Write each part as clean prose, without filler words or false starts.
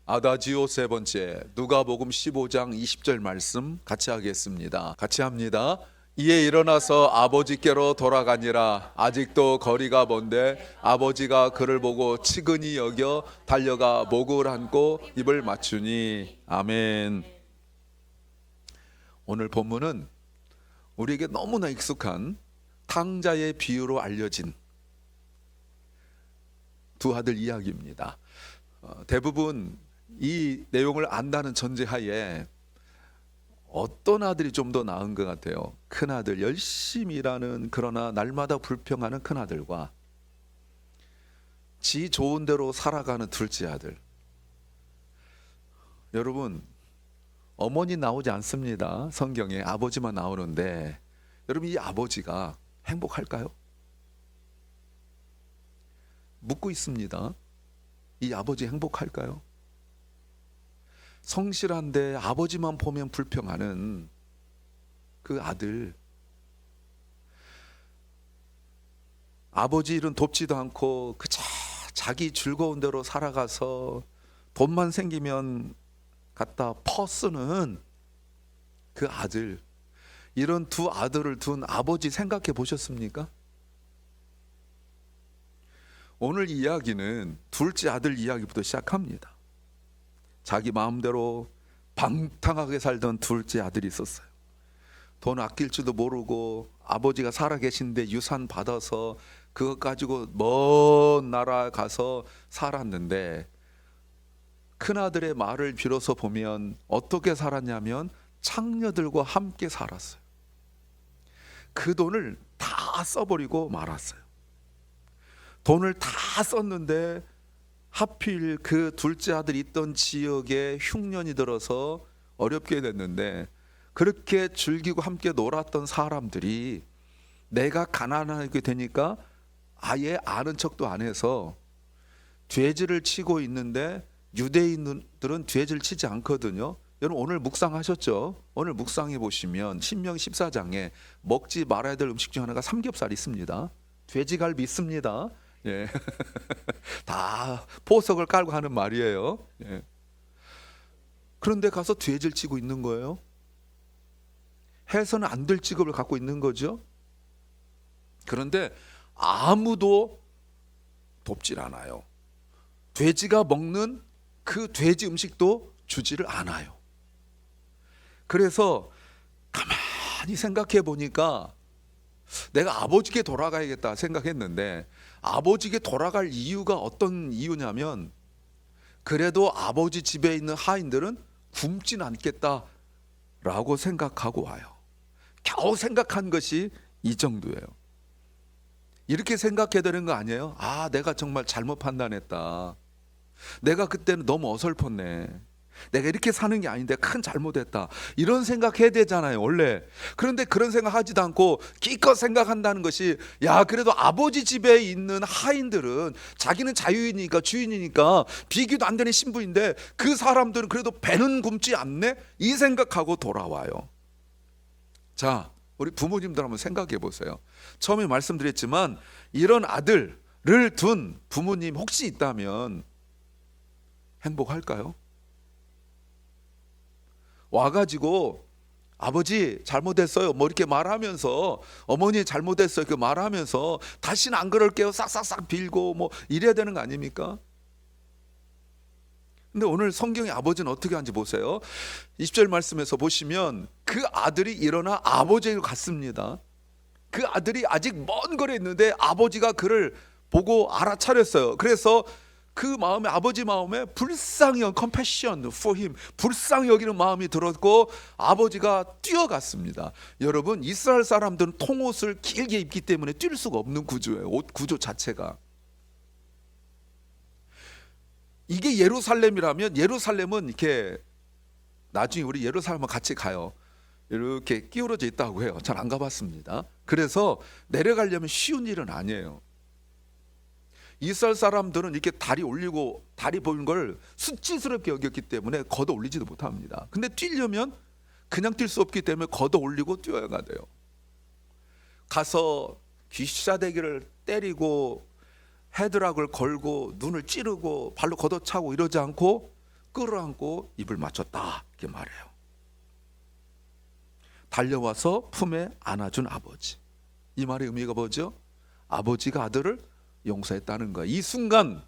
아다지오 세 번째, 누가복음 15장 20절 말씀 같이 하겠습니다. 같이 합니다. 이에 일어나서 아버지께로 돌아가니라. 아직도 거리가 먼데 아버지가 그를 보고 치근히 여겨 달려가 목을 안고 입을 맞추니. 아멘. 오늘 본문은 우리에게 너무나 익숙한 탕자의 비유로 알려진 두 아들 이야기입니다. 대부분 이 내용을 안다는 전제하에 어떤 아들이 좀 더 나은 것 같아요? 큰 아들, 열심히 일하는 그러나 날마다 불평하는 큰 아들과 지 좋은 대로 살아가는 둘째 아들. 여러분, 어머니 나오지 않습니다. 성경에 아버지만 나오는데 여러분, 이 아버지가 행복할까요? 묻고 있습니다. 이 아버지 행복할까요? 성실한데 아버지만 보면 불평하는 그 아들, 아버지 일은 돕지도 않고 그저 자기 즐거운 대로 살아가서 돈만 생기면 갖다 퍼쓰는 그 아들, 이런 두 아들을 둔 아버지 생각해 보셨습니까? 오늘 이야기는 둘째 아들 이야기부터 시작합니다. 자기 마음대로 방탕하게 살던 둘째 아들이 있었어요. 돈 아낄 줄도 모르고 아버지가 살아계신데 유산 받아서 그것 가지고 먼 나라 가서 살았는데, 큰아들의 말을 빌어서 보면 어떻게 살았냐면 창녀들과 함께 살았어요. 그 돈을 다 써버리고 말았어요. 돈을 다 썼는데 하필 그 둘째 아들이 있던 지역에 흉년이 들어서 어렵게 됐는데, 그렇게 즐기고 함께 놀았던 사람들이 내가 가난하게 되니까 아예 아는 척도 안 해서 죄질을 치고 있는데, 유대인들은 죄질 치지 않거든요. 여러분 오늘 묵상하셨죠? 오늘 묵상해 보시면 신명기 14장에 먹지 말아야 될 음식 중 하나가 삼겹살이 있습니다. 돼지갈비 있습니다. 예. 다 포석을 깔고 하는 말이에요. 예. 그런데 가서 돼지를 치고 있는 거예요. 해서는 안 될 직업을 갖고 있는 거죠. 그런데 아무도 돕질 않아요. 돼지가 먹는 그 돼지 음식도 주지를 않아요. 그래서 가만히 생각해 보니까 내가 아버지께 돌아가야겠다 생각했는데, 아버지께 돌아갈 이유가 어떤 이유냐면, 그래도 아버지 집에 있는 하인들은 굶진 않겠다라고 생각하고 와요. 겨우 생각한 것이 이 정도예요. 이렇게 생각해야 되는 거 아니에요? 아, 내가 정말 잘못 판단했다. 내가 그때는 너무 어설펐네. 내가 이렇게 사는 게 아닌데 큰 잘못했다. 이런 생각해야 되잖아요, 원래. 그런데 그런 생각하지도 않고 기껏 생각한다는 것이, 야, 그래도 아버지 집에 있는 하인들은 자기는 자유인이니까, 주인이니까 비교도 안 되는 신부인데 그 사람들은 그래도 배는 굶지 않네? 이 생각하고 돌아와요. 자, 우리 부모님들 한번 생각해 보세요. 처음에 말씀드렸지만 이런 아들을 둔 부모님 혹시 있다면 행복할까요? 와가지고 아버지 잘못했어요 뭐 이렇게 말하면서, 어머니 잘못했어요 이렇게 말하면서 다시는 안 그럴게요 싹싹싹 빌고 뭐 이래야 되는 거 아닙니까? 근데 오늘 성경의 아버지는 어떻게 하는지 보세요. 20절 말씀에서 보시면 그 아들이 일어나 아버지에게 갔습니다. 그 아들이 아직 먼 거리에 있는데 아버지가 그를 보고 알아차렸어요. 그래서 그 마음에, 아버지 마음에 불쌍히 여긴, compassion for him, 불쌍히 여기는 마음이 들었고 아버지가 뛰어갔습니다. 여러분, 이스라엘 사람들은 통옷을 길게 입기 때문에 뛸 수가 없는 구조예요. 옷 구조 자체가. 이게 예루살렘이라면, 예루살렘은 이렇게, 나중에 우리 예루살렘 같이 가요. 이렇게 끼우러져 있다고 해요. 잘 안 가봤습니다. 그래서 내려가려면 쉬운 일은 아니에요. 이스라엘 사람들은 이렇게 다리 올리고 다리 보이는 걸 수치스럽게 여겼기 때문에 걷어 올리지도 못합니다. 근데 뛰려면 그냥 뛸 수 없기 때문에 걷어 올리고 뛰어야 돼요. 가서 귀싸대기를 때리고 헤드락을 걸고 눈을 찌르고 발로 걷어차고 이러지 않고 끌어안고 입을 맞췄다 이렇게 말해요. 달려와서 품에 안아준 아버지. 이 말의 의미가 뭐죠? 아버지가 아들을 용서했다는 거야. 이 순간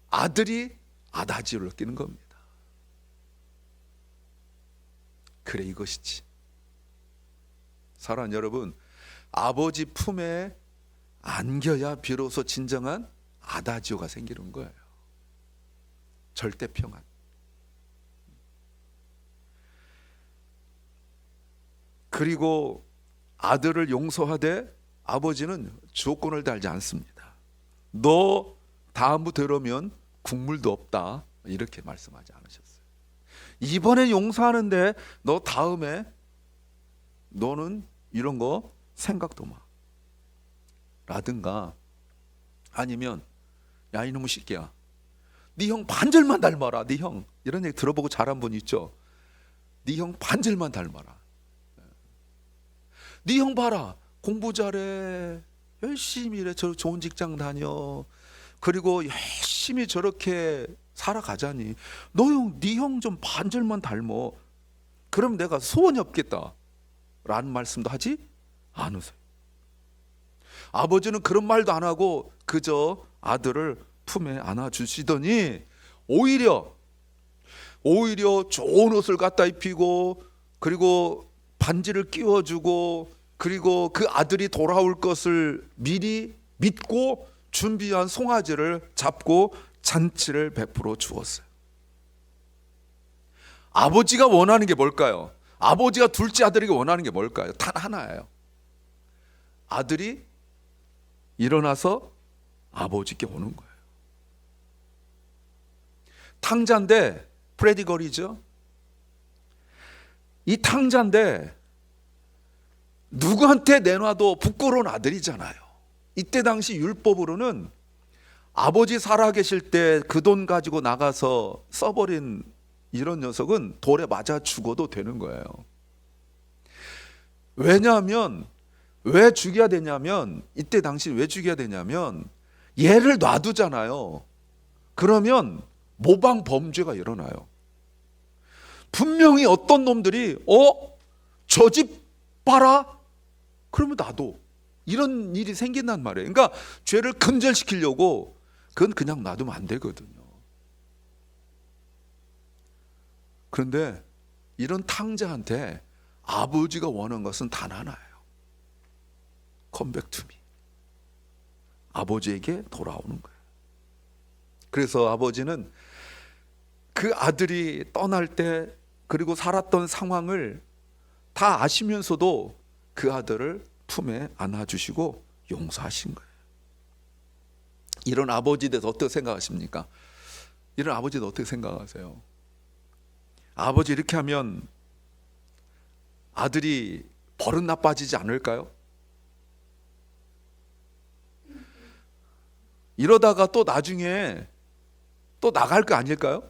아들이 아다지를 느끼는 겁니다. 그래, 이것이지. 사랑하는 여러분, 아버지 품에 안겨야 비로소 진정한 아다지오가 생기는 거예요. 절대 평안. 그리고 아들을 용서하되 아버지는 조건을 달지 않습니다. 너 다음부터 이러면 국물도 없다, 이렇게 말씀하지 않으셨어요. 이번에 용서하는데 너 다음에 너는 이런 거 생각도 마 라든가, 아니면 야 이놈의 새끼야, 네 형 반절만 닮아라. 네 형, 이런 얘기 들어보고 자란 분 있죠. 네 형 반절만 닮아라. 네 형 봐라, 공부 잘해, 열심히 일해, 저 좋은 직장 다녀, 그리고 열심히 저렇게 살아가자니 너 형, 네 형 좀 반절만 닮어. 그럼 내가 소원이 없겠다 라는 말씀도 하지 않으세요. 아버지는 그런 말도 안 하고 그저 아들을 품에 안아주시더니 오히려 좋은 옷을 갖다 입히고, 그리고 반지를 끼워주고, 그리고 그 아들이 돌아올 것을 미리 믿고 준비한 송아지를 잡고 잔치를 베풀어 주었어요. 아버지가 원하는 게 뭘까요? 아버지가 둘째 아들에게 원하는 게 뭘까요? 단 하나예요. 아들이 일어나서 아버지께 오는 거예요. 탕자인데, 프레디걸이죠. 이 탕자인데 누구한테 내놔도 부끄러운 아들이잖아요. 이때 당시 율법으로는 아버지 살아계실 때 그 돈 가지고 나가서 써버린 이런 녀석은 돌에 맞아 죽어도 되는 거예요. 왜냐하면, 왜 죽여야 되냐면, 이때 당시 왜 죽여야 되냐면, 얘를 놔두잖아요. 그러면 모방 범죄가 일어나요. 분명히 어떤 놈들이 저 집 봐라, 그러면 나도, 이런 일이 생긴단 말이에요. 그러니까 죄를 근절시키려고 그건 그냥 놔두면 안 되거든요. 그런데 이런 탕자한테 아버지가 원하는 것은 단 하나예요. Come back to me. 아버지에게 돌아오는 거예요. 그래서 아버지는 그 아들이 떠날 때, 그리고 살았던 상황을 다 아시면서도 그 아들을 품에 안아주시고 용서하신 거예요. 이런 아버지에 대해서 어떻게 생각하십니까? 이런 아버지에 대해서 어떻게 생각하세요? 아버지 이렇게 하면 아들이 버릇 나빠지지 않을까요? 이러다가 또 나중에 또 나갈 거 아닐까요?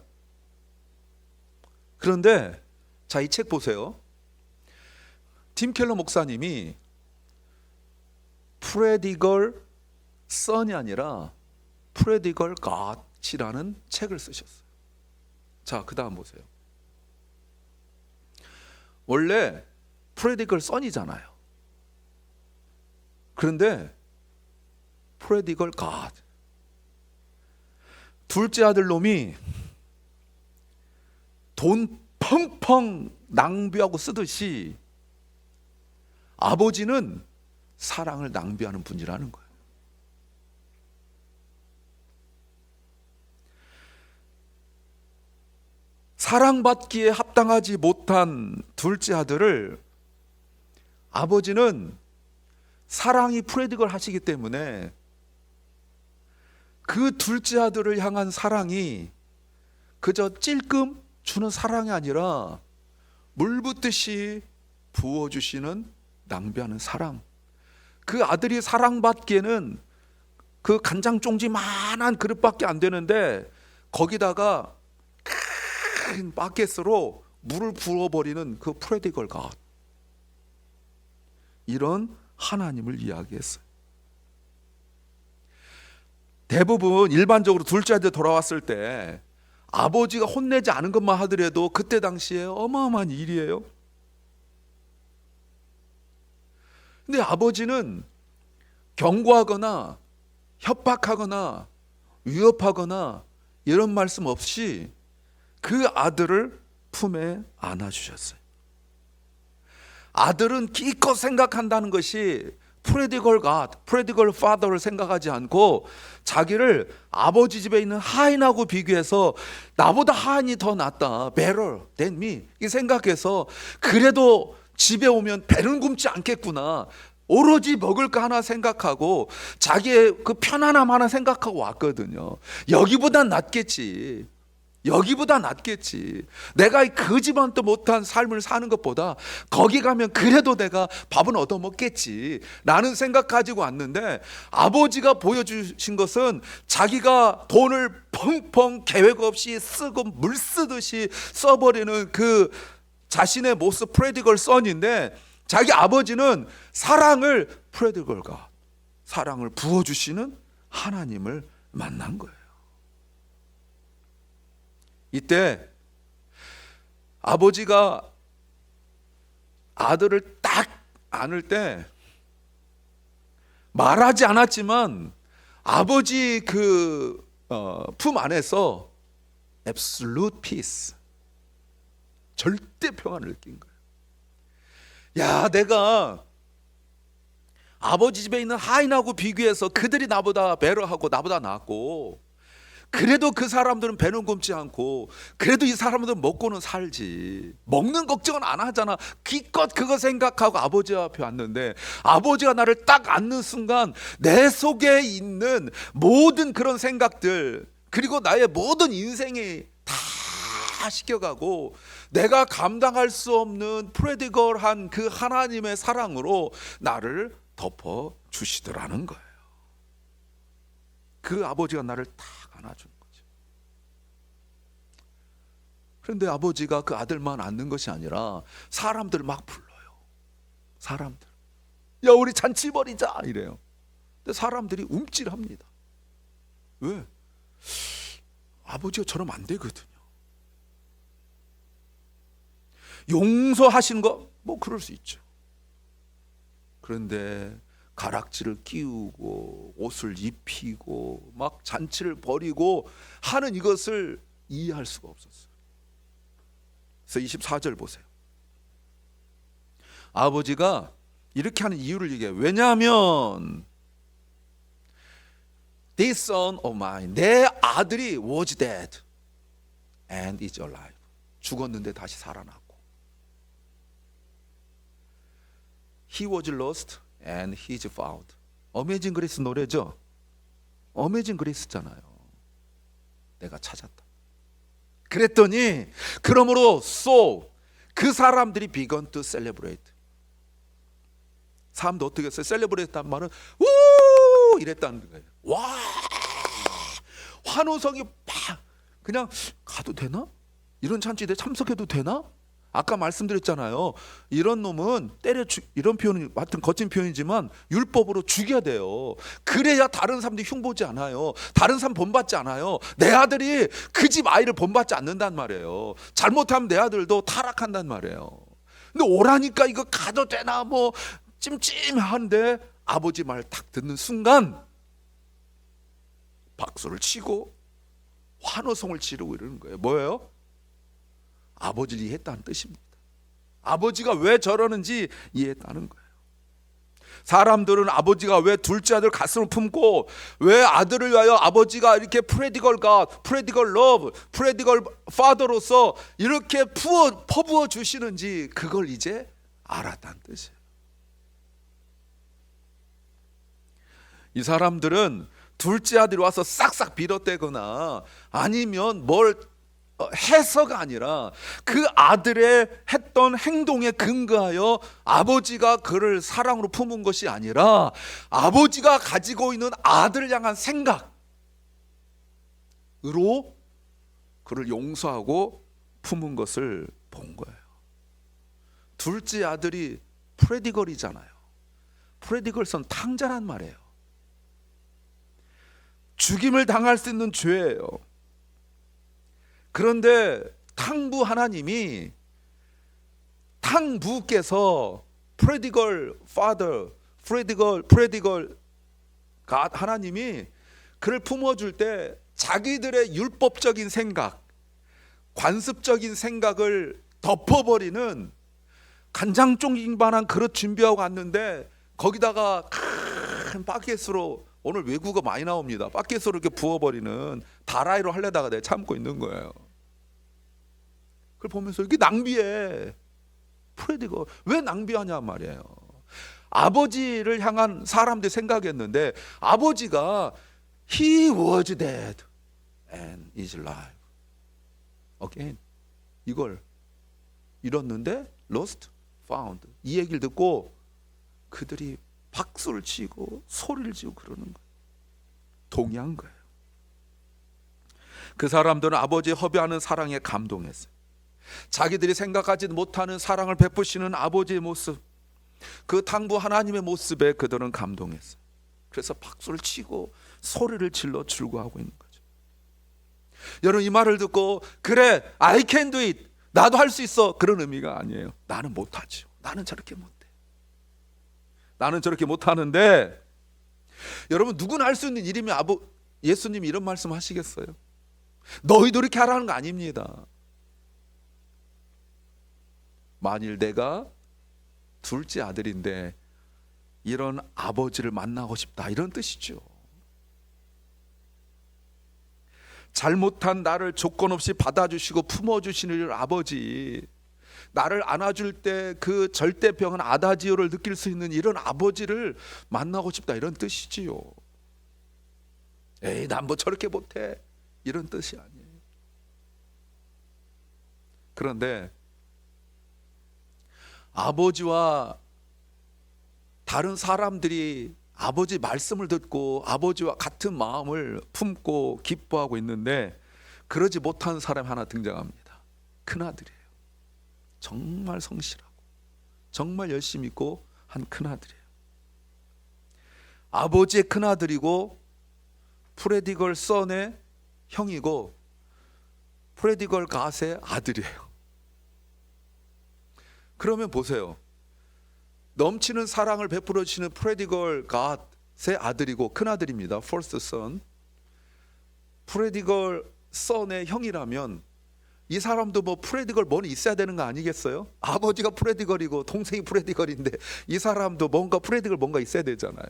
그런데 자, 이 책 보세요. 팀 켈러 목사님이 프레디걸 선이 아니라 프레디걸 갓이라는 책을 쓰셨어요. 자, 그 다음 보세요. 원래 프레디걸 선이잖아요. 그런데 프레디걸 갓, 둘째 아들 놈이 돈 펑펑 낭비하고 쓰듯이 아버지는 사랑을 낭비하는 분이라는 거예요. 사랑받기에 합당하지 못한 둘째 아들을 아버지는 사랑이 프레디걸 하시기 때문에 그 둘째 아들을 향한 사랑이 그저 찔끔 주는 사랑이 아니라 물 붓듯이 부어주시는, 낭비하는 사랑. 그 아들이 사랑받기에는 그 간장종지만한 그릇밖에 안 되는데 거기다가 큰 바켓으로 물을 부어버리는 그 프레디걸 갓, 이런 하나님을 이야기했어요. 대부분 일반적으로 둘째 아들 돌아왔을 때 아버지가 혼내지 않은 것만 하더라도 그때 당시에 어마어마한 일이에요. 근데 아버지는 경고하거나 협박하거나 위협하거나 이런 말씀 없이 그 아들을 품에 안아주셨어요. 아들은 기껏 생각한다는 것이 프레디걸 갓, 프레디걸 파더를 생각하지 않고 자기를 아버지 집에 있는 하인하고 비교해서 나보다 하인이 더 낫다, better than me 이 생각해서 그래도 집에 오면 배는 굶지 않겠구나, 오로지 먹을 거 하나 생각하고 자기의 그 편안함 하나 생각하고 왔거든요. 여기보단 낫겠지, 여기보다 낫겠지. 내가 그 집안도 못한 삶을 사는 것보다 거기 가면 그래도 내가 밥은 얻어 먹겠지 라는 생각 가지고 왔는데, 아버지가 보여주신 것은 자기가 돈을 펑펑 계획 없이 쓰고 물 쓰듯이 써버리는 그 자신의 모습, 프레디걸 선인데, 자기 아버지는 사랑을, 프레디걸과 사랑을 부어주시는 하나님을 만난 거예요. 이때 아버지가 아들을 딱 안을 때 말하지 않았지만 아버지 그 품 안에서 absolute peace, 절대 평안을 느낀 거예요. 야, 내가 아버지 집에 있는 하인하고 비교해서 그들이 나보다 배려하고 나보다 낫고, 그래도 그 사람들은 배는 굶지 않고, 그래도 이 사람들은 먹고는 살지, 먹는 걱정은 안 하잖아. 기껏 그거 생각하고 아버지 앞에 왔는데, 아버지가 나를 딱 안는 순간 내 속에 있는 모든 그런 생각들, 그리고 나의 모든 인생이 다 시켜가고 내가 감당할 수 없는 프레디걸한 그 하나님의 사랑으로 나를 덮어 주시더라는 거예요. 그 아버지가 나를 딱 안아주는 거죠. 그런데 아버지가 그 아들만 안는 것이 아니라 사람들을 막 불러요. 사람들, 야 우리 잔치 벌이자 이래요. 근데 사람들이 움찔합니다. 왜? 아버지가 저러면 안 되거든요. 용서하시는 거 뭐 그럴 수 있죠. 그런데 가락지를 끼우고 옷을 입히고 막 잔치를 벌이고 하는 이것을 이해할 수가 없었어요. 그래서 24절 보세요. 아버지가 이렇게 하는 이유를 얘기해요. 왜냐하면 This son of mine, 내 아들이 was dead and is alive, 죽었는데 다시 살아났고, He was lost and he is found. 어메이징 그레이스 노래죠. 어메이징 그레이스잖아요. 내가 찾았다. 그랬더니 그러므로 so 그 사람들이 began to celebrate. 사람도 어떻게 했어요? celebrate란 말은 우 이랬다는 거예요. 와, 환호성이 팍. 그냥 가도 되나? 이런 잔치에 참석해도 되나? 아까 말씀드렸잖아요. 이런 놈은 이런 표현은 하여튼 거친 표현이지만 율법으로 죽여야 돼요. 그래야 다른 사람들이 흉보지 않아요. 다른 사람 본받지 않아요. 내 아들이 그 집 아이를 본받지 않는단 말이에요. 잘못하면 내 아들도 타락한단 말이에요. 근데 오라니까 이거 가도 되나 뭐 찜찜한데 아버지 말 딱 듣는 순간 박수를 치고 환호성을 지르고 이러는 거예요. 뭐예요? 아버지를 이해했다는 뜻입니다. 아버지가 왜 저러는지 이해했다는 거예요. 사람들은 아버지가 왜 둘째 아들 가슴을 품고 왜 아들을 위하여 아버지가 이렇게 프레디걸 갓, 프레디걸 러브, 프레디걸 파더로서 이렇게 퍼부어 주시는지 그걸 이제 알았다는 뜻이에요. 이 사람들은 둘째 아들이 와서 싹싹 빌어대거나 아니면 뭘 해서가 아니라 그 아들의 했던 행동에 근거하여 아버지가 그를 사랑으로 품은 것이 아니라 아버지가 가지고 있는 아들을 향한 생각으로 그를 용서하고 품은 것을 본 거예요. 둘째 아들이 프레디걸이잖아요. 프레디걸선 탕자란 말이에요. 죽임을 당할 수 있는 죄예요. 그런데 탕부 하나님이, 탕부께서 prodigal father, prodigal God 하나님이 그를 품어줄 때 자기들의 율법적인 생각, 관습적인 생각을 덮어버리는 간장종인반한 그릇 준비하고 왔는데, 거기다가 큰 바켓으로, 오늘 외국어 많이 나옵니다, 바켓으로 이렇게 부어버리는, 다라이로 하려다가 내가 참고 있는 거예요. 그걸 보면서 이게 낭비해. 프레디거 왜 낭비하냐 말이에요. 아버지를 향한 사람들이 생각했는데, 아버지가 He was dead and is alive again, 이걸 잃었는데 lost, found, 이 얘기를 듣고 그들이 박수를 치고 소리를 지고 그러는 거예요. 동의한 거예요. 그 사람들은 아버지의 허비하는 사랑에 감동했어요. 자기들이 생각하지 못하는 사랑을 베푸시는 아버지의 모습, 그 탕부 하나님의 모습에 그들은 감동했어요. 그래서 박수를 치고 소리를 질러 즐거워하고 있는 거죠. 여러분, 이 말을 듣고 그래, I can do it, 나도 할 수 있어, 그런 의미가 아니에요. 나는 못하죠. 나는 저렇게 못해. 나는 저렇게 못하는데, 여러분, 누구나 할 수 있는 일이면 예수님이 이런 말씀 하시겠어요? 너희도 이렇게 하라는 거 아닙니다. 만일 내가 둘째 아들인데 이런 아버지를 만나고 싶다, 이런 뜻이죠. 잘못한 나를 조건 없이 받아주시고 품어주시는 아버지, 나를 안아줄 때 그 절대평안 아다지오를 느낄 수 있는 이런 아버지를 만나고 싶다, 이런 뜻이지요. 에이, 난 뭐 저렇게 못해, 이런 뜻이 아니에요. 그런데 아버지와 다른 사람들이 아버지 말씀을 듣고 아버지와 같은 마음을 품고 기뻐하고 있는데, 그러지 못한 사람이 하나 등장합니다. 큰아들이에요. 정말 성실하고 정말 열심히 있고 한 큰아들이에요. 아버지의 큰아들이고 프레디걸 선의 형이고 프레디걸 갓의 아들이에요. 그러면 보세요. 넘치는 사랑을 베풀어 주시는 프레디걸 갓의 아들이고 큰아들입니다. first son. 프레디걸 선의 형이라면 이 사람도 뭐 프레디걸 뭐는 있어야 되는 거 아니겠어요? 아버지가 프레디걸이고 동생이 프레디걸인데 이 사람도 뭔가 프레디걸 뭔가 있어야 되잖아요.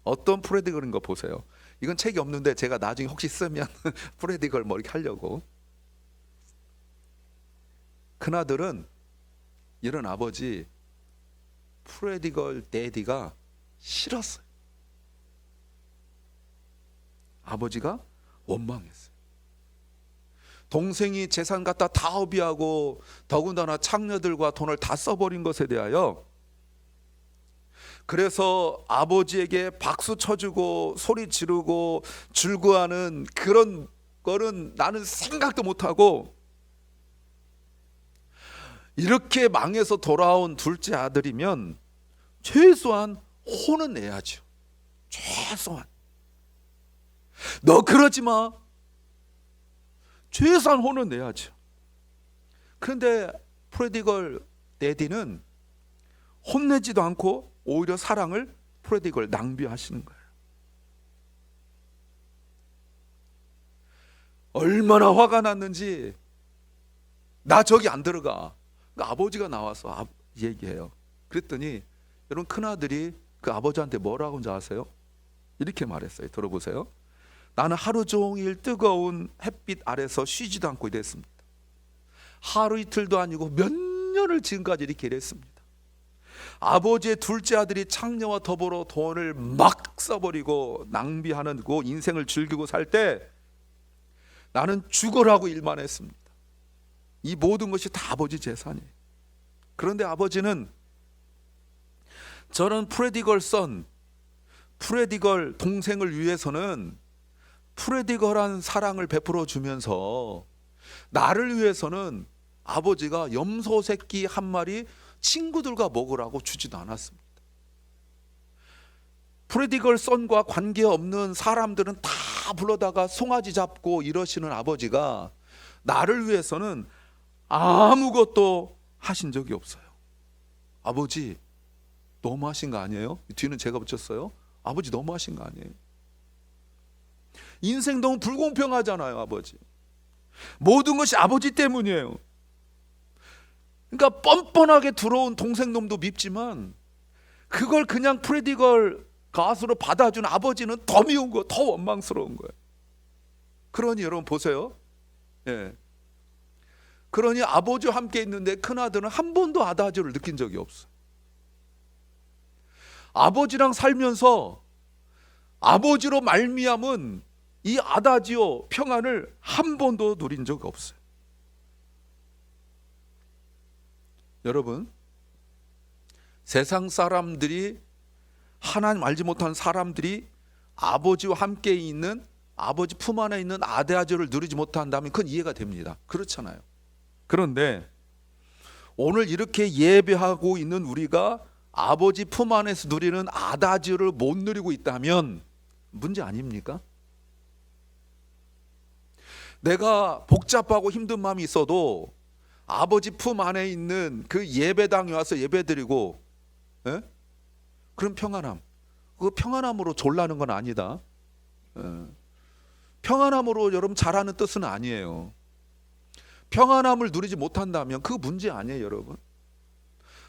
어떤 프레디걸인 거 보세요. 이건 책이 없는데 제가 나중에 혹시 쓰면 프레디걸 뭐 이렇게 하려고. 큰아들은 이런 아버지 프레디걸 데디가 싫었어요. 아버지가 원망했어요. 동생이 재산 갖다 다 허비하고 더군다나 창녀들과 돈을 다 써버린 것에 대하여, 그래서 아버지에게 박수 쳐주고 소리 지르고 즐거워하는 그런 거는 나는 생각도 못하고, 이렇게 망해서 돌아온 둘째 아들이면 최소한 혼은 내야죠. 최소한. 너 그러지 마. 최소한 혼은 내야죠. 그런데 프레디걸 데디는 혼내지도 않고 오히려 사랑을 프레디걸 낭비하시는 거예요. 얼마나 화가 났는지, 나 저기 안 들어가. 그러니까 아버지가 나와서 얘기해요. 그랬더니 여러분, 큰아들이 그 아버지한테 뭐라고 하는지 아세요? 이렇게 말했어요. 들어보세요. 나는 하루 종일 뜨거운 햇빛 아래서 쉬지도 않고 일했습니다. 하루 이틀도 아니고 몇 년을 지금까지 이렇게 일했습니다. 아버지의 둘째 아들이 창녀와 더불어 돈을 막 써버리고 낭비하는 그 인생을 즐기고 살 때 나는 죽어라고 일만 했습니다. 이 모든 것이 다 아버지 재산이에요. 그런데 아버지는 저런 프레디걸 선, 프레디걸 동생을 위해서는 프레디걸한 사랑을 베풀어 주면서 나를 위해서는 아버지가 염소 새끼 한 마리 친구들과 먹으라고 주지도 않았습니다. 프레디걸 선과 관계없는 사람들은 다 불러다가 송아지 잡고 이러시는 아버지가 나를 위해서는 아무것도 하신 적이 없어요. 아버지 너무하신 거 아니에요? 뒤는 제가 붙였어요. 아버지 너무하신 거 아니에요? 인생 너무 불공평하잖아요. 아버지 모든 것이 아버지 때문이에요. 그러니까 뻔뻔하게 들어온 동생놈도 밉지만 그걸 그냥 프레디걸 가수로 받아준 아버지는 더 미운 거, 더 원망스러운 거예요. 그러니 여러분 보세요. 예. 그러니 아버지와 함께 있는데 큰아들은 한 번도 아다지오를 느낀 적이 없어요. 아버지랑 살면서 아버지로 말미암은 이 아다지오 평안을 한 번도 누린 적 없어요. 여러분, 세상 사람들이, 하나님 알지 못하는 사람들이 아버지와 함께 있는, 아버지 품 안에 있는 아다지오를 누리지 못한다면 그건 이해가 됩니다. 그렇잖아요. 그런데 오늘 이렇게 예배하고 있는 우리가 아버지 품 안에서 누리는 아다지오를 못 누리고 있다면 문제 아닙니까? 내가 복잡하고 힘든 마음이 있어도 아버지 품 안에 있는 그 예배당에 와서 예배드리고, 예? 그런 평안함, 그 평안함으로 졸라는 건 아니다. 평안함으로 여러분 잘하는 뜻은 아니에요. 평안함을 누리지 못한다면 그 문제 아니에요. 여러분,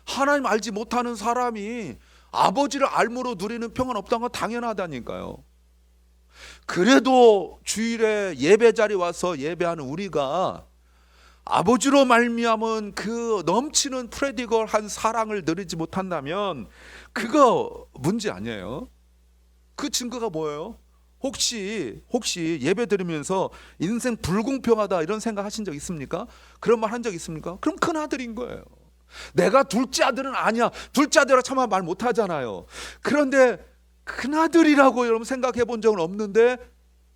하나님 알지 못하는 사람이 아버지를 알므로 누리는 평안 없다는 건 당연하다니까요. 그래도 주일에 예배 자리 와서 예배하는 우리가 아버지로 말미암은 그 넘치는 프레디걸한 사랑을 누리지 못한다면 그거 문제 아니에요. 그 증거가 뭐예요? 혹시 예배 드리면서 인생 불공평하다 이런 생각 하신 적 있습니까? 그런 말 한 적 있습니까? 그럼 큰 아들인 거예요. 내가 둘째 아들은 아니야. 둘째 아들이라 차마 말 못하잖아요. 그런데 큰아들이라고 여러분 생각해 본 적은 없는데,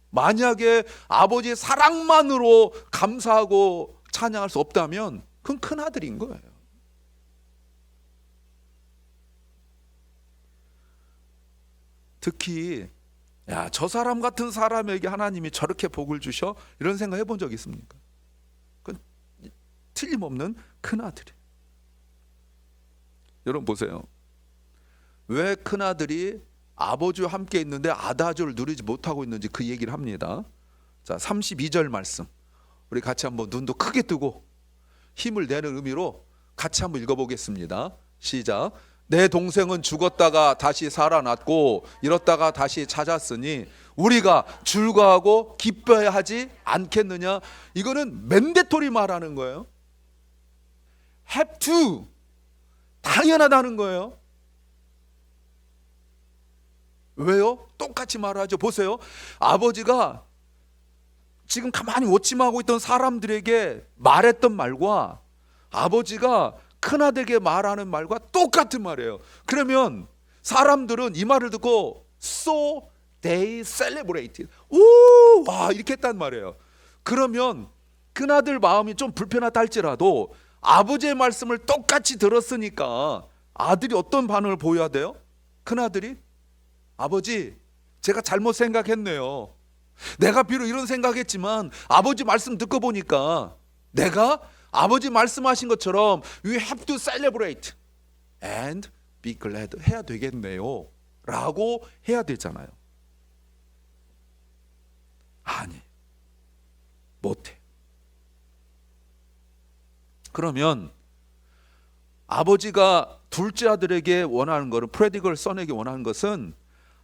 만약에 아버지의 사랑만으로 감사하고 찬양할 수 없다면 그건 큰아들인 거예요. 특히 저 사람 같은 사람에게 하나님이 저렇게 복을 주셔? 이런 생각 해본 적 있습니까? 그건 틀림없는 큰아들이에요. 여러분 보세요. 왜 큰아들이 아버지와 함께 있는데 아다지오를 누리지 못하고 있는지 그 얘기를 합니다. 자, 32절 말씀 우리 같이 한번 눈도 크게 뜨고 힘을 내는 의미로 같이 한번 읽어보겠습니다. 시작. 내 동생은 죽었다가 다시 살아났고 잃었다가 다시 찾았으니 우리가 즐거워하고 기뻐해야 하지 않겠느냐. 이거는 맨데토리 말하는 거예요. have to, 당연하다는 거예요. 왜요? 똑같이 말하죠. 보세요. 아버지가 지금 가만히 워치하고 있던 사람들에게 말했던 말과 아버지가 큰아들에게 말하는 말과 똑같은 말이에요. 그러면 사람들은 이 말을 듣고 So they celebrated. 오, 와, 이렇게 했단 말이에요. 그러면 큰아들 마음이 좀 불편하다 할지라도 아버지의 말씀을 똑같이 들었으니까 아들이 어떤 반응을 보여야 돼요? 큰아들이 아버지, 제가 잘못 생각했네요. 내가 비록 이런 생각했지만 아버지 말씀 듣고 보니까 내가 아버지 말씀하신 것처럼 We have to celebrate and be glad 해야 되겠네요 라고 해야 되잖아요. 아니, 못해. 그러면 아버지가 둘째 아들에게 원하는 것은, 프레디걸 선에게 원하는 것은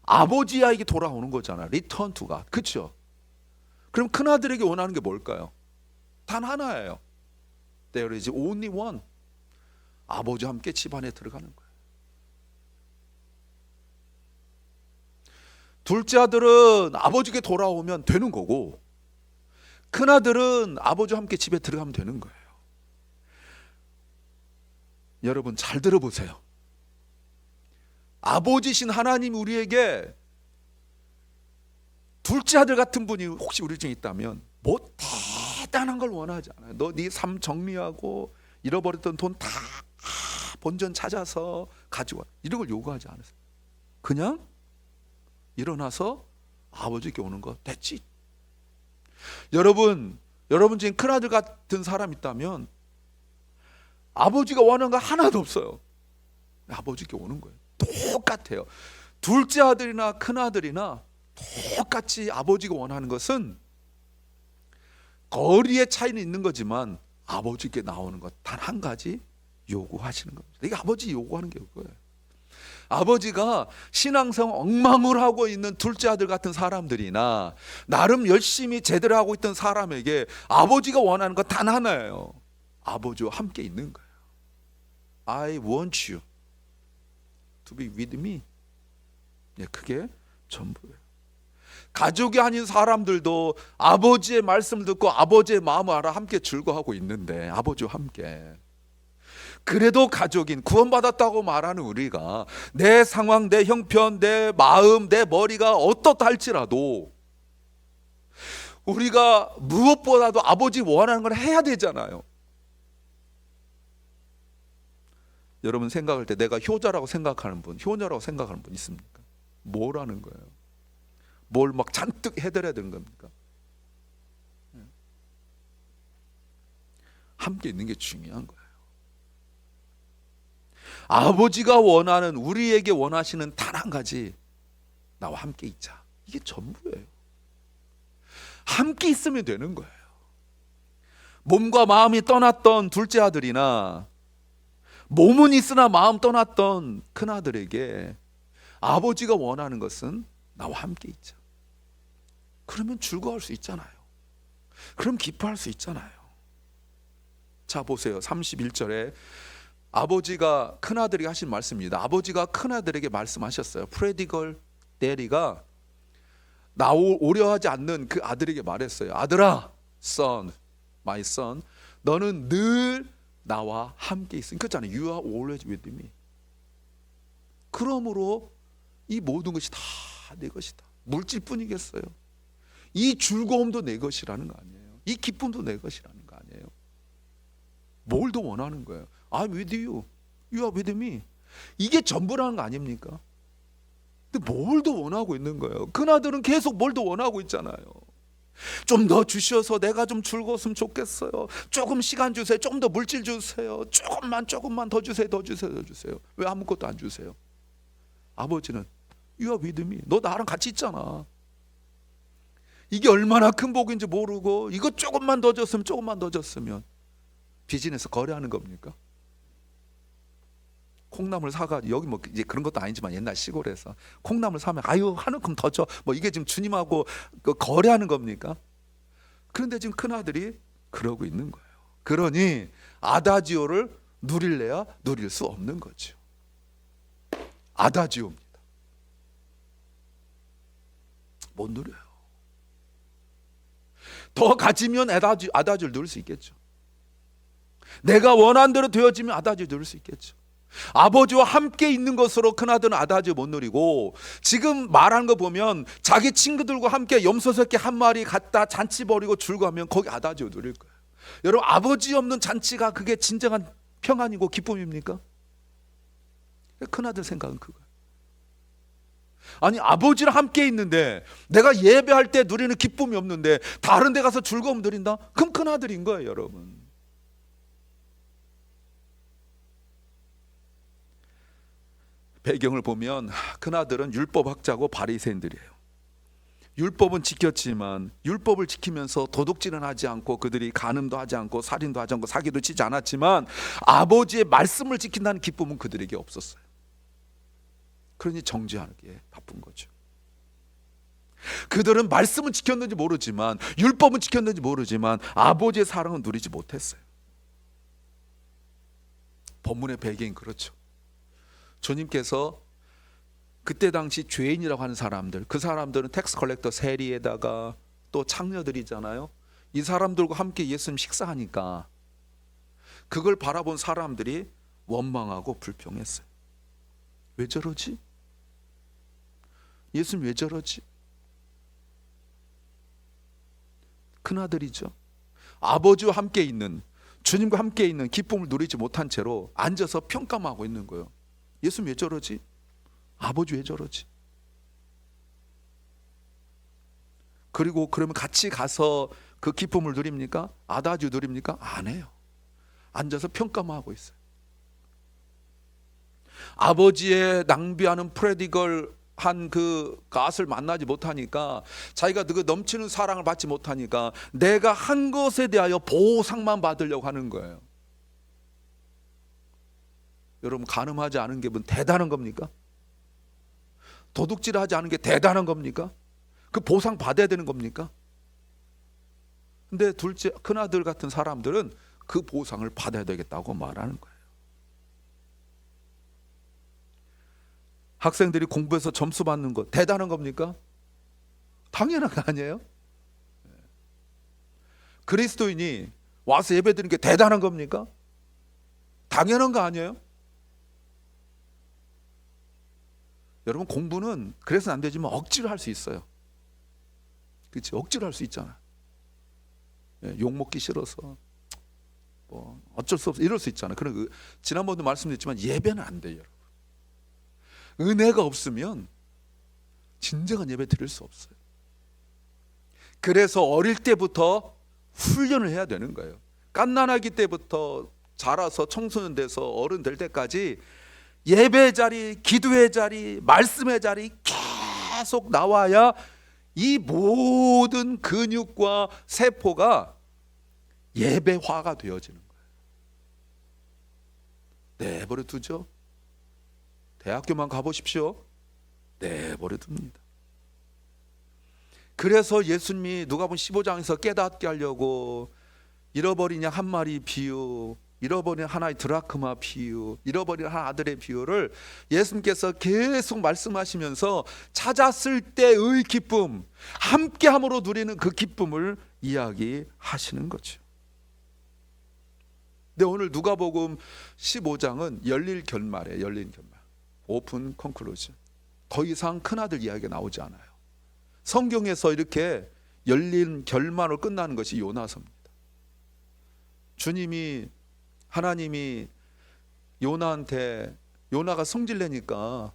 아버지에게 돌아오는 거잖아요. Return to God. 그렇죠? 그럼 큰아들에게 원하는 게 뭘까요? 단 하나예요. There is only one. 아버지와 함께 집안에 들어가는 거예요. 둘째 아들은 아버지에게 돌아오면 되는 거고, 큰아들은 아버지와 함께 집에 들어가면 되는 거예요. 여러분 잘 들어보세요. 아버지신 하나님 우리에게 둘째 아들 같은 분이 혹시 우리 중에 있다면 뭐 대단한 걸 원하지 않아요. 너 네 삶 정리하고 잃어버렸던 돈 다 본전 찾아서 가지고 와, 이런 걸 요구하지 않으세요. 그냥 일어나서 아버지께 오는 거 됐지. 여러분 중에 큰아들 같은 사람 있다면 아버지가 원하는 거 하나도 없어요. 아버지께 오는 거예요. 똑같아요. 둘째 아들이나 큰아들이나 똑같이 아버지가 원하는 것은 거리의 차이는 있는 거지만 아버지께 나오는 것 단 한 가지 요구하시는 겁니다. 이게 아버지 요구하는 게 그거예요. 아버지가 신앙생활 엉망을 하고 있는 둘째 아들 같은 사람들이나 나름 열심히 제대로 하고 있던 사람에게 아버지가 원하는 것 단 하나예요. 아버지와 함께 있는 거예요. I want you to be with me. 그게 전부예요. 가족이 아닌 사람들도 아버지의 말씀을 듣고 아버지의 마음을 알아 함께 즐거워하고 있는데, 아버지와 함께. 그래도 가족인 구원받았다고 말하는 우리가 내 상황, 내 형편, 내 마음, 내 머리가 어떻다 할지라도 우리가 무엇보다도 아버지 원하는 걸 해야 되잖아요. 여러분 생각할 때 내가 효자라고 생각하는 분, 효녀라고 생각하는 분 있습니까? 뭐라는 거예요? 뭘 막 잔뜩 해드려야 되는 겁니까? 함께 있는 게 중요한 거예요. 아버지가 원하는, 우리에게 원하시는 단 한 가지, 나와 함께 있자. 이게 전부예요. 함께 있으면 되는 거예요. 몸과 마음이 떠났던 둘째 아들이나 몸은 있으나 마음 떠났던 큰아들에게 아버지가 원하는 것은 나와 함께 있자. 그러면 즐거워할 수 있잖아요. 그럼 기뻐할 수 있잖아요. 자 보세요. 31절에 아버지가 큰아들이 하신 말씀입니다. 아버지가 큰아들에게 말씀하셨어요. 프레디걸 데리가 나오려 하지 않는 그 아들에게 말했어요. 아들아, son, my son, 너는 늘 나와 함께 있으니. 그렇잖아요. You are always with me. 그러므로 이 모든 것이 다 내 것이다. 물질뿐이겠어요. 이 즐거움도 내 것이라는 거 아니에요. 이 기쁨도 내 것이라는 거 아니에요. 뭘 더 원하는 거예요? I'm with you. You are with me. 이게 전부라는 거 아닙니까? 근데 뭘 더 원하고 있는 거예요? 그나들은 계속 뭘 더 원하고 있잖아요. 좀 더 주셔서 내가 좀 즐거웠으면 좋겠어요. 조금 시간 주세요. 조금 더 물질 주세요. 조금만 더 주세요. 더 주세요. 왜 아무것도 안 주세요? 아버지는 You are with me. 너 나랑 같이 있잖아. 이게 얼마나 큰 복인지 모르고 이거 조금만 더 줬으면 비즈니스 거래하는 겁니까? 콩나물 사가지고, 여기 뭐 이제 그런 것도 아니지만 옛날 시골에서 콩나물 사면 아유 한 움큼 더 줘. 뭐 이게 지금 주님하고 거래하는 겁니까? 그런데 지금 큰아들이 그러고 있는 거예요. 그러니 아다지오를 누릴래야 누릴 수 없는 거죠. 아다지오입니다. 못 누려요. 더 가지면 아다지오를 누릴 수 있겠죠. 내가 원한 대로 되어지면 아다지오 누릴 수 있겠죠. 아버지와 함께 있는 것으로 큰아들은 아다지오 못 누리고, 지금 말하는 거 보면 자기 친구들과 함께 염소새끼 한 마리 갖다 잔치 벌이고 즐거워하면 거기 아다지오 누릴 거예요. 여러분, 아버지 없는 잔치가 그게 진정한 평안이고 기쁨입니까? 큰아들 생각은 그거예요. 아니, 아버지랑 함께 있는데 내가 예배할 때 누리는 기쁨이 없는데 다른 데 가서 즐거움 누린다? 그럼 큰아들인 거예요, 여러분. 배경을 보면 큰아들은 율법학자고 바리새인들이에요. 율법은 지켰지만 율법을 지키면서 도둑질은 하지 않고, 그들이 간음도 하지 않고 살인도 하지 않고 사기도 치지 않았지만 아버지의 말씀을 지킨다는 기쁨은 그들에게 없었어요. 그러니 정죄하기에 바쁜 거죠. 그들은 말씀은 지켰는지 모르지만, 율법은 지켰는지 모르지만 아버지의 사랑은 누리지 못했어요. 본문의 배경이 그렇죠. 주님께서 그때 당시 죄인이라고 하는 사람들, 그 사람들은 텍스 컬렉터 세리에다가 또 창녀들이잖아요. 이 사람들과 함께 예수님 식사하니까 그걸 바라본 사람들이 원망하고 불평했어요. 왜 저러지? 예수님 왜 저러지? 큰아들이죠. 아버지와 함께 있는, 주님과 함께 있는 기쁨을 누리지 못한 채로 앉아서 평가하고 있는 거예요. 예수님 왜 저러지? 아버지 왜 저러지? 그리고 그러면 같이 가서 그 기쁨을 누립니까? 아다주 누립니까? 안 해요. 앉아서 평가만 하고 있어요. 아버지의 낭비하는 프레디걸 한 그 갓을 만나지 못하니까, 자기가 그 넘치는 사랑을 받지 못하니까 내가 한 것에 대하여 보상만 받으려고 하는 거예요. 여러분, 간음하지 않은 게 뭐 대단한 겁니까? 도둑질하지 않은 게 대단한 겁니까? 그 보상 받아야 되는 겁니까? 근데 둘째 큰아들 같은 사람들은 그 보상을 받아야 되겠다고 말하는 거예요. 학생들이 공부해서 점수 받는 거 대단한 겁니까? 당연한 거 아니에요? 그리스도인이 와서 예배드리는 게 대단한 겁니까? 당연한 거 아니에요? 여러분, 공부는 그래서는 안 되지만 억지로 할 수 있어요. 그렇지? 억지로 할 수 있잖아. 욕 먹기 싫어서 뭐 어쩔 수 없어 이럴 수 있잖아. 그런 지난번도 말씀드렸지만 예배는 안 돼요, 여러분. 은혜가 없으면 진정한 예배 드릴 수 없어요. 그래서 어릴 때부터 훈련을 해야 되는 거예요. 갓난아기 때부터 자라서 청소년 돼서 어른 될 때까지 예배 자리, 기도의 자리, 말씀의 자리 계속 나와야 이 모든 근육과 세포가 예배화가 되어지는 거예요. 내버려 두죠. 대학교만 가보십시오. 내버려 둡니다. 그래서 예수님이 누가복음 15장에서 깨닫게 하려고 잃어버린 양 한 마리 비유, 잃어버린 하나의 드라크마 비유, 잃어버린 한 아들의 비유를 예수님께서 계속 말씀하시면서 찾았을 때의 기쁨, 함께함으로 누리는 그 기쁨을 이야기하시는 거죠. 근데 오늘 누가복음 15장은 열릴 결말이에요. 열린 결말, 오픈 컨클루전. 더 이상 큰아들 이야기가 나오지 않아요. 성경에서 이렇게 열린 결말로 끝나는 것이 요나서입니다. 하나님이 요나한테, 요나가 성질내니까,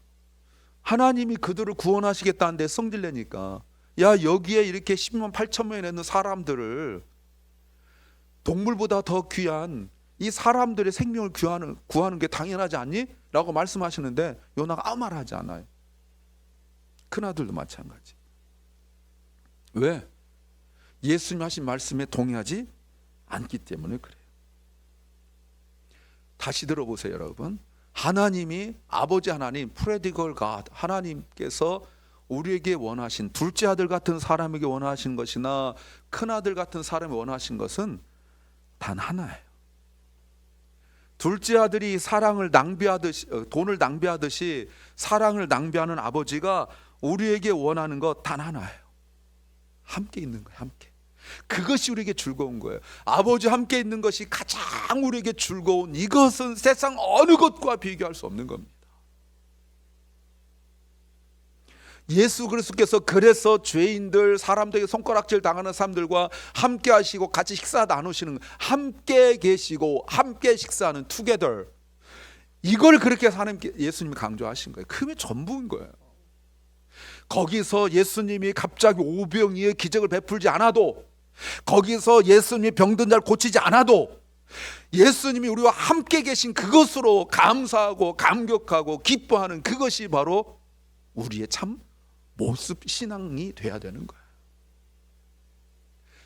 하나님이 그들을 구원하시겠다는데 성질내니까, 야, 여기에 이렇게 10만 8천 명이 있는 사람들을, 동물보다 더 귀한 이 사람들의 생명을 구하는 게 당연하지 않니? 라고 말씀하시는데 요나가 아무 말 하지 않아요. 큰아들도 마찬가지. 왜? 예수님 하신 말씀에 동의하지 않기 때문에 그래요. 다시 들어보세요, 여러분. 하나님이, 아버지 하나님, 프레디걸 갓, 하나님께서 우리에게 원하신, 둘째 아들 같은 사람에게 원하신 것이나 큰아들 같은 사람이 원하신 것은 단 하나예요. 둘째 아들이 사랑을 낭비하듯이, 돈을 낭비하듯이 사랑을 낭비하는 아버지가 우리에게 원하는 것 단 하나예요. 함께 있는 거예요. 함께. 그것이 우리에게 즐거운 거예요. 아버지 함께 있는 것이 가장 우리에게 즐거운, 이것은 세상 어느 것과 비교할 수 없는 겁니다. 예수 그리스도께서 그래서 죄인들, 사람들에게 손가락질 당하는 사람들과 함께 하시고 같이 식사 나누시는, 함께 계시고 함께 식사하는 together, 이걸 그렇게 예수님이 강조하신 거예요. 그게 전부인 거예요. 거기서 예수님이 갑자기 오병이의 기적을 베풀지 않아도, 거기서 예수님이 병든 자를 고치지 않아도, 예수님이 우리와 함께 계신 그것으로 감사하고 감격하고 기뻐하는 그것이 바로 우리의 참 모습 신앙이 돼야 되는 거예요.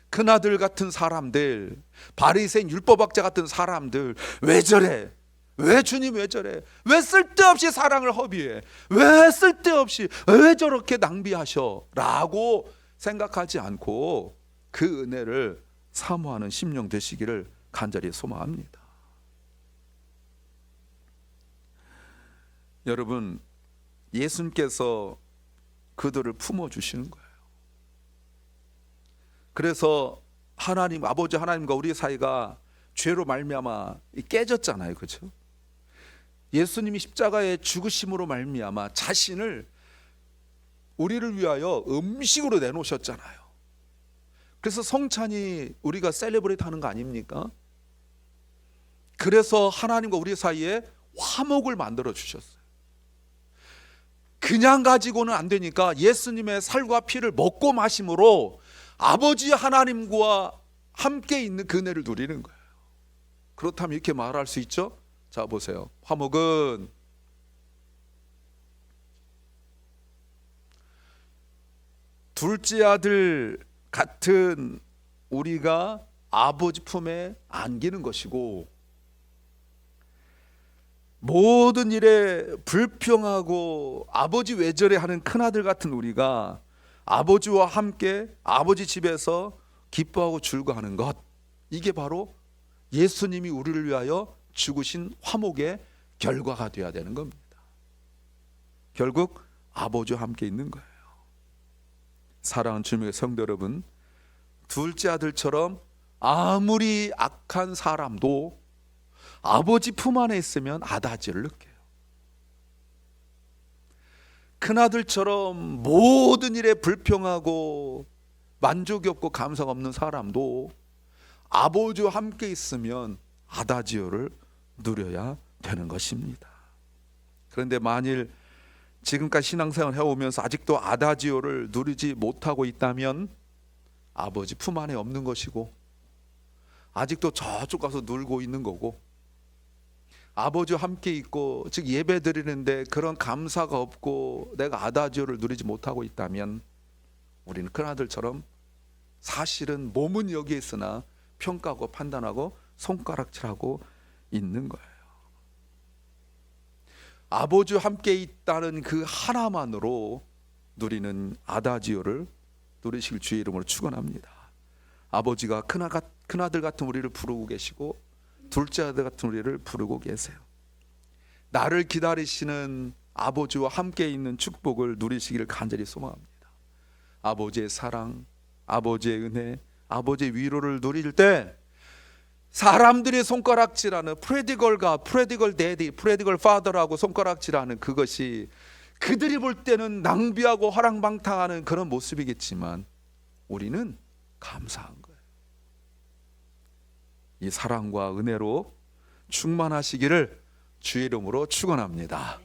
큰아들 같은 사람들, 바리새인 율법학자 같은 사람들, 왜 저래? 왜 주님 왜 저래? 왜 쓸데없이 사랑을 허비해? 왜 쓸데없이, 왜 저렇게 낭비하셔? 라고 생각하지 않고 그 은혜를 사모하는 심령 되시기를 간절히 소망합니다. 여러분, 예수님께서 그들을 품어주시는 거예요. 그래서 하나님, 아버지 하나님과 우리 사이가 죄로 말미암아 깨졌잖아요. 그렇죠? 예수님이 십자가의 죽으심으로 말미암아 자신을 우리를 위하여 음식으로 내놓으셨잖아요. 그래서 성찬이 우리가 셀레브레이트 하는 거 아닙니까? 그래서 하나님과 우리 사이에 화목을 만들어 주셨어요. 그냥 가지고는 안 되니까 예수님의 살과 피를 먹고 마심으로 아버지 하나님과 함께 있는 그 은혜를 누리는 거예요. 그렇다면 이렇게 말할 수 있죠. 자 보세요. 화목은 둘째 아들 같은 우리가 아버지 품에 안기는 것이고, 모든 일에 불평하고 아버지 왜 저래 하는 큰아들 같은 우리가 아버지와 함께 아버지 집에서 기뻐하고 즐거워하는 것, 이게 바로 예수님이 우리를 위하여 죽으신 화목의 결과가 되어야 되는 겁니다. 결국 아버지와 함께 있는 거예요. 사랑하는 주님의 성도 여러분, 둘째 아들처럼 아무리 악한 사람도 아버지 품 안에 있으면 아다지를 느껴요. 큰아들처럼 모든 일에 불평하고 만족이 없고 감성 없는 사람도 아버지와 함께 있으면 아다지오를 누려야 되는 것입니다. 그런데 만일 지금까지 신앙생활 해오면서 아직도 아다지오를 누리지 못하고 있다면 아버지 품 안에 없는 것이고, 아직도 저쪽 가서 놀고 있는 거고, 아버지와 함께 있고 즉 예배 드리는데 그런 감사가 없고 내가 아다지오를 누리지 못하고 있다면 우리는 큰아들처럼 사실은 몸은 여기에 있으나 평가하고 판단하고 손가락질하고 있는 거예요. 아버지와 함께 있다는 그 하나만으로 누리는 아다지오를 누리실 주의 이름으로 축원합니다. 아버지가 큰아들 같은 우리를 부르고 계시고 둘째 아들 같은 우리를 부르고 계세요. 나를 기다리시는 아버지와 함께 있는 축복을 누리시기를 간절히 소망합니다. 아버지의 사랑, 아버지의 은혜, 아버지의 위로를 누릴 때 사람들이 손가락질하는 프레디걸과 프레디걸 데디, 프레디걸 파더라고 손가락질하는 그것이 그들이 볼 때는 낭비하고 허랑방탕하는 그런 모습이겠지만 우리는 감사한 거예요. 이 사랑과 은혜로 충만하시기를 주의 이름으로 축원합니다.